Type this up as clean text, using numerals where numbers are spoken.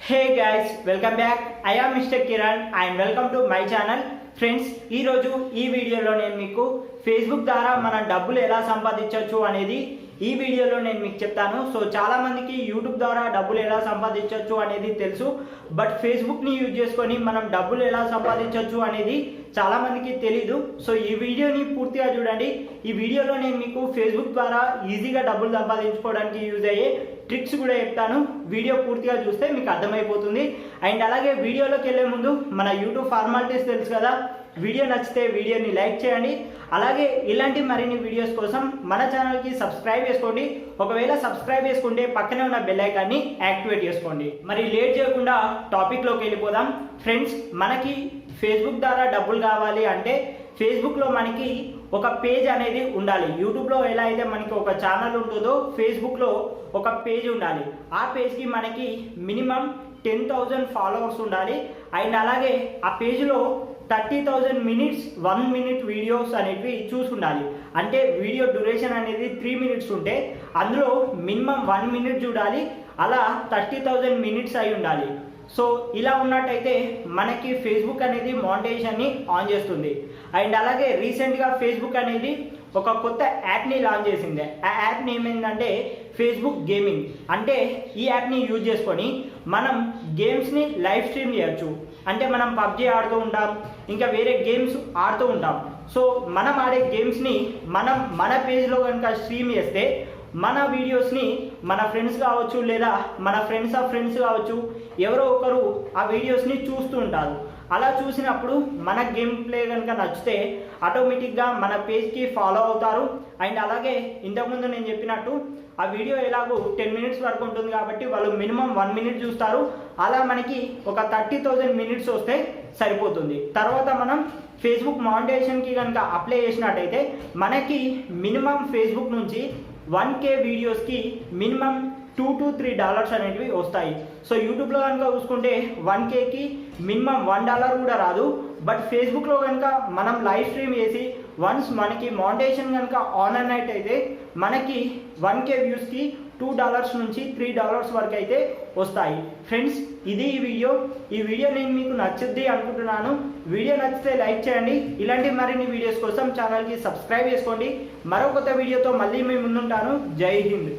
Hey guys, welcome back. I am Mr. Kiran and welcome to my channel. Friends ఈరోజు ఈ వీడియోలో నేను మీకు ఫేస్బుక్ ద్వారా మనం డబ్బులు ఎలా సంపాదించవచ్చు అనేది ఈ వీడియోలో నేను మీకు చెప్తాను. సో చాలా మందికి యూట్యూబ్ ద్వారా డబ్బులు ఎలా సంపాదించవచ్చు అనేది తెలుసు, బట్ ఫేస్బుక్ని యూజ్ చేసుకొని మనం డబ్బులు ఎలా సంపాదించవచ్చు అనేది చాలా మందికి తెలీదు. సో ఈ వీడియోని పూర్తిగా చూడండి. ఈ వీడియోలో నేను మీకు ఫేస్బుక్ ద్వారా ఈజీగా డబ్బులు సంపాదించుకోవడానికి యూజ్ అయ్యే ట్రిక్స్ కూడా చెప్తాను. వీడియో పూర్తిగా చూస్తే మీకు అర్థమైపోతుంది. అండ్ అలాగే వీడియోలోకి వెళ్ళే ముందు మన యూట్యూబ్ ఫార్మాలిటీస్ తెలుసు కదా, వీడియో నచ్చితే వీడియోని లైక్ చేయండి. అలాగే ఇలాంటి మరిన్ని వీడియోస్ కోసం మన ఛానల్కి సబ్స్క్రైబ్ చేసుకోండి. ఒకవేళ సబ్స్క్రైబ్ చేసుకుంటే పక్కనే ఉన్న బెల్ ఐకాన్ని యాక్టివేట్ చేసుకోండి. మరి లేట్ చేయకుండా టాపిక్లోకి వెళ్ళిపోదాం. ఫ్రెండ్స్, మనకి ఫేస్బుక్ ద్వారా డబ్బులు కావాలి అంటే ఫేస్బుక్లో మనకి ఒక పేజ్ అనేది ఉండాలి. యూట్యూబ్లో ఎలా అయితే మనకి ఒక ఛానల్ ఉంటుందో ఫేస్బుక్లో ఒక పేజ్ ఉండాలి. ఆ పేజ్కి మనకి మినిమం 10,000 ఫాలోవర్స్ ఉండాలి. అండ్ అలాగే ఆ పేజ్లో 30,000 మినిట్స్ 1 మినిట్ వీడియోస్ అనేవి చూసుండాలి. అంటే వీడియో డ్యూరేషన్ అనేది 3 మినిట్స్ ఉంటే అందులో మినిమం 1 మినిట్ చూడాలి. అలా 30,000 మినిట్స్ అయి ఉండాలి. సో ఇలా ఉన్నట్టయితే మనకి ఫేస్బుక్ అనేది మానిటైజేషన్ని ఆన్ చేస్తుంది. అండ్ అలాగే రీసెంట్గా ఫేస్బుక్ అనేది ఒక కొత్త యాప్ని లాంచ్ చేసింది. ఆ యాప్ నేమ్ ఏంటంటే ఫేస్బుక్ గేమింగ్. అంటే ఈ యాప్ని యూజ్ చేసుకొని మనం గేమ్స్ని లైవ్ స్ట్రీమ్ చేయొచ్చు. అంటే మనం పబ్జి ఆడుతూ ఉంటాం, ఇంకా వేరే గేమ్స్ ఆడుతూ ఉంటాం. సో మనం ఆడే గేమ్స్ని మన పేజ్లో కనుక స్ట్రీమ్ చేస్తే మన వీడియోస్ని మన ఫ్రెండ్స్ కావచ్చు లేదా మన ఫ్రెండ్స్ ఆఫ్ ఫ్రెండ్స్ కావచ్చు ఎవరో ఒకరు ఆ వీడియోస్ని చూస్తూ ఉంటారు. అలా చూసినప్పుడు మన గేమ్ ప్లే కనుక నచ్చితే ఆటోమేటిక్గా మన పేజ్కి ఫాలో అవుతారు. అండ్ అలాగే ఇంతకుముందు నేను చెప్పినట్టు ఆ వీడియో ఎలాగో 10 మినిట్స్ వరకు ఉంటుంది కాబట్టి వాళ్ళు మినిమం 1 మినిట్ చూస్తారు. అలా మనకి ఒక 30,000 మినిట్స్ వస్తే సరిపోతుంది. తర్వాత మనం ఫేస్బుక్ మానిటైజేషన్కి కనుక అప్లై చేసినట్టయితే మనకి మినిమం ఫేస్బుక్ నుంచి 1K వీడియోస్కి మినిమం $2 to $3 అనేటివి వస్తాయి. సో యూట్యూబ్లో కనుక చూసుకుంటే 1Kకి మినిమం $1 కూడా రాదు. బట్ ఫేస్బుక్లో కనుక మనం లైవ్ స్ట్రీమ్ చేసి వన్స్ మనకి మానిటైజేషన్ కనుక ఆన్ అయినట్టయితే మనకి 1K వ్యూస్కి $2 నుంచి $3 వరకు అయితే వస్తాయి. ఫ్రెండ్స్, ఇది ఈ వీడియో నేను మీకు నచ్చుద్ది అనుకుంటున్నాను. వీడియో నచ్చితే లైక్ చేయండి. ఇలాంటి మరిన్ని వీడియోస్ కోసం ఛానల్కి సబ్స్క్రైబ్ చేసుకోండి. మరో కొత్త వీడియోతో మళ్ళీ మేము ముందుంటాను. జై హింద్.